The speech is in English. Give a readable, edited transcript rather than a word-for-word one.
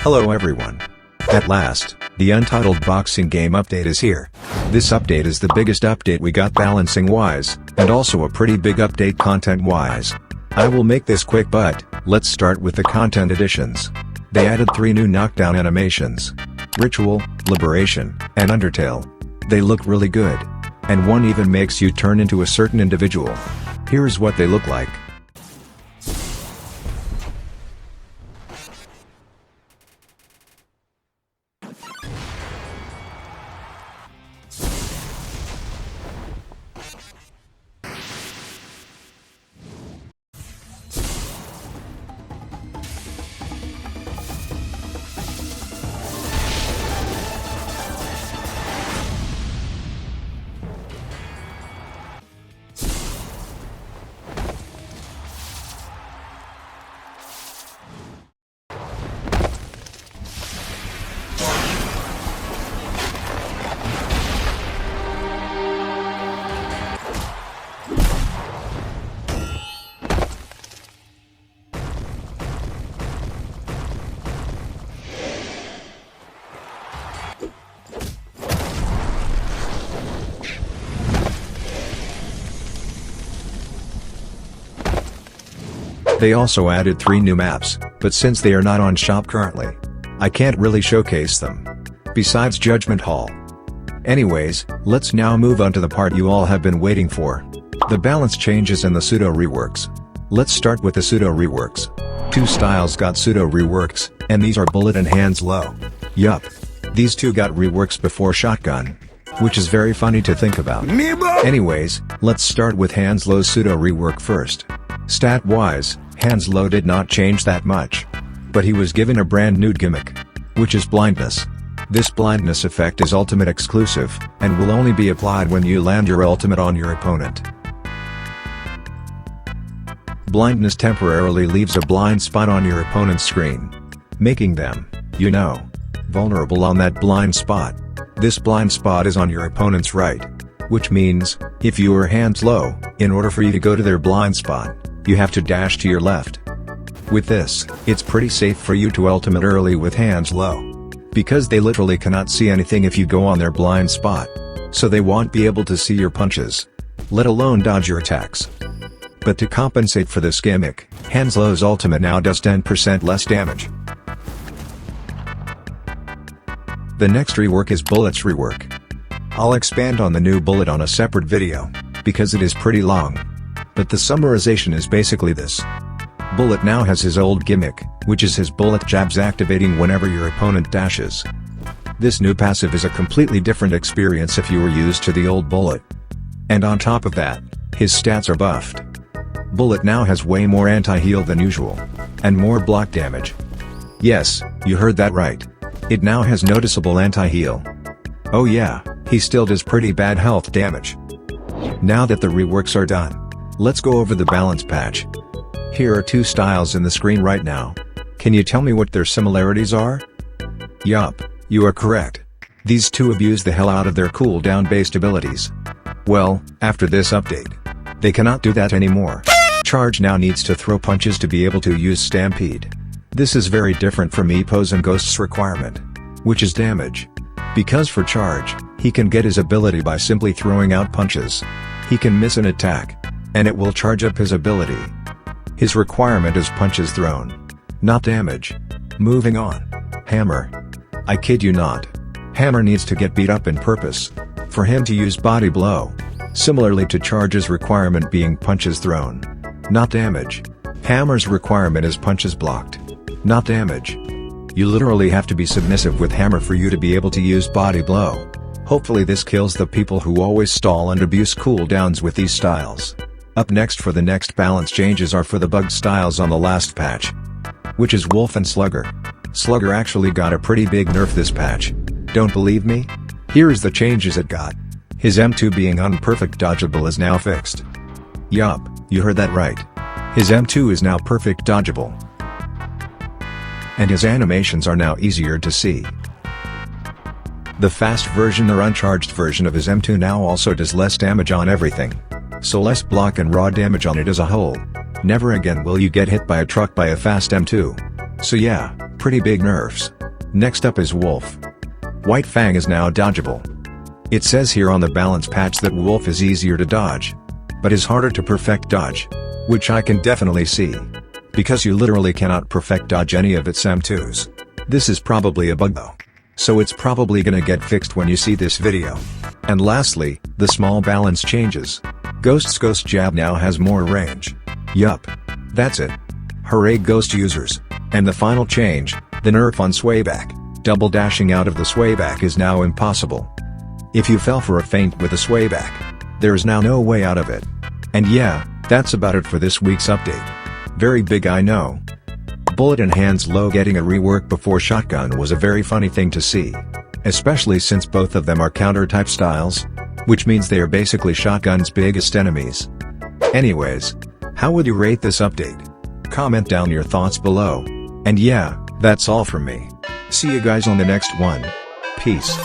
Hello everyone. At last, the Untitled Boxing Game update is here. This update is the biggest update we got balancing-wise, and also a pretty big update content-wise. I will make this quick but, let's start with the content additions. They added 3 new knockdown animations. Ritual, Liberation, and Undertale. They look really good. And one even makes you turn into a certain individual. Here's what they look like. They also added 3 new maps, but since they are not on shop currently, I can't really showcase them. Besides Judgment Hall. Anyways, let's now move on to the part you all have been waiting for. The balance changes and the pseudo reworks. Let's start with the pseudo reworks. 2 styles got pseudo reworks, and these are bullet and hands low. Yup. These 2 got reworks before shotgun. Which is very funny to think about. Anyways, let's start with hands low pseudo rework first. Stat-wise, hands low did not change that much. But he was given a brand new gimmick. Which is blindness. This blindness effect is ultimate exclusive, and will only be applied when you land your ultimate on your opponent. Blindness temporarily leaves a blind spot on your opponent's screen. Making them, vulnerable on that blind spot. This blind spot is on your opponent's right. Which means, if you are hands low, in order for you to go to their blind spot, you have to dash to your left. With this, it's pretty safe for you to ultimate early with hands low. Because they literally cannot see anything if you go on their blind spot. So they won't be able to see your punches. Let alone dodge your attacks. But to compensate for this gimmick, hands low's ultimate now does 10% less damage. The next rework is Bullet's rework. I'll expand on the new Bullet on a separate video, because it is pretty long. But the summarization is basically this. Bullet now has his old gimmick, which is his bullet jabs activating whenever your opponent dashes. This new passive is a completely different experience if you were used to the old Bullet. And on top of that, his stats are buffed. Bullet now has way more anti-heal than usual. And more block damage. Yes, you heard that right. It now has noticeable anti-heal. Oh yeah, he still does pretty bad health damage. Now that the reworks are done, let's go over the balance patch. Here are 2 styles in the screen right now. Can you tell me what their similarities are? Yup, you are correct. These 2 abuse the hell out of their cooldown based abilities. Well, after this update, they cannot do that anymore. Charge now needs to throw punches to be able to use Stampede. This is very different from Ippo's and Ghost's requirement, which is damage. Because for Charge, he can get his ability by simply throwing out punches. He can miss an attack, and it will charge up his ability. His requirement is punches thrown, not damage. Moving on. Hammer. I kid you not. Hammer needs to get beat up in purpose, for him to use body blow. Similarly to Charge's requirement being punches thrown, not damage. Hammer's requirement is punches blocked, not damage. You literally have to be submissive with Hammer for you to be able to use body blow. Hopefully this kills the people who always stall and abuse cooldowns with these styles. Up next for the next balance changes are for the bugged styles on the last patch. Which is Wolf and Slugger. Slugger actually got a pretty big nerf this patch. Don't believe me? Here is the changes it got. His M2 being unperfect dodgeable is now fixed. Yup, you heard that right. His M2 is now perfect dodgeable. And his animations are now easier to see. The fast version or uncharged version of his M2 now also does less damage on everything. So less block and raw damage on it as a whole. Never again will you get hit by a truck by a fast M2. So yeah, pretty big nerfs. Next up is Wolf. White Fang is now dodgeable. It says here on the balance patch that Wolf is easier to dodge, but is harder to perfect dodge, which I can definitely see, because you literally cannot perfect dodge any of its SAM2s. This is probably a bug though, so it's probably gonna get fixed when you see this video. And lastly, the small balance changes. Ghost's Ghost Jab now has more range. Yup. That's it. Hooray Ghost users. And the final change, the nerf on swayback. Double dashing out of the swayback is now impossible. If you fell for a feint with a swayback, there is now no way out of it. And yeah, that's about it for this week's update. Very big, I know. Bullet and Hands Low getting a rework before Shotgun was a very funny thing to see. Especially since both of them are counter-type styles, which means they are basically Shotgun's biggest enemies. Anyways, how would you rate this update? Comment down your thoughts below. And yeah, that's all from me. See you guys on the next one. Peace.